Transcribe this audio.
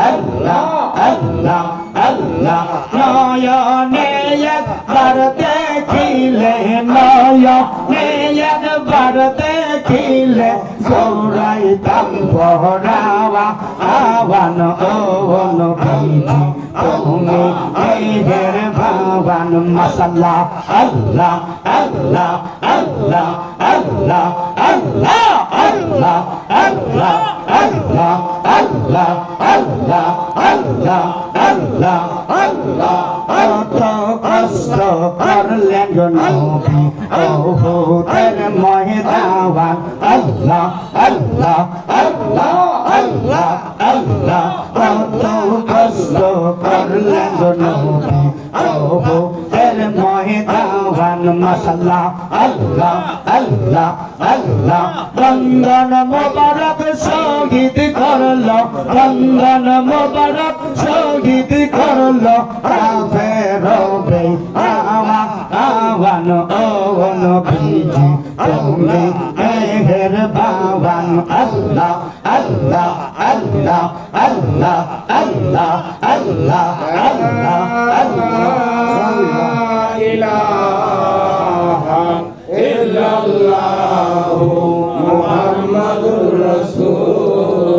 আল্লাহ আল্লাহ আল্লাহ নয়নে একবার দেখিলে নয়নে একবার দেখিলে জোড়াইতাম পরাওয়া আওয়ান ও নবীজি তুমি মেহের বাবান মাশাআল্লাহ আল্লাহ আল্লাহ আল্লাহ আল্লাহ আল্লাহ আল্লাহ আল্লাহ আল্লাহ আল্লাহ আল্লাহ আল্লাহ আল্লাহ আল্লাহ কত কষ্ট করলেন গো নবী ওহুদের ময়দান আল্লাহ আল্লাহ আল্লাহ আল্লাহ আল্লাহ কত কষ্ট করলেন গো নবী ওহুদের ময়দান মাশাআল্লাহ আল্লাহ আল্লাহ আল্লাহ বন্দন মোবারক শহীদ করলো বন্দন মোবারক শহীদ করলো কাফের আওয়ান ও নবীজি তুমি মেহের বাবান আল্লাহ আল্লাহ আল্লাহ আল্লাহ আল্লাহ আল্লাহ আল্লাহ আল্লাহ ইলাহা ইল্লাল্লাহু মুহাম্মাদুর রাসূলুল্লাহ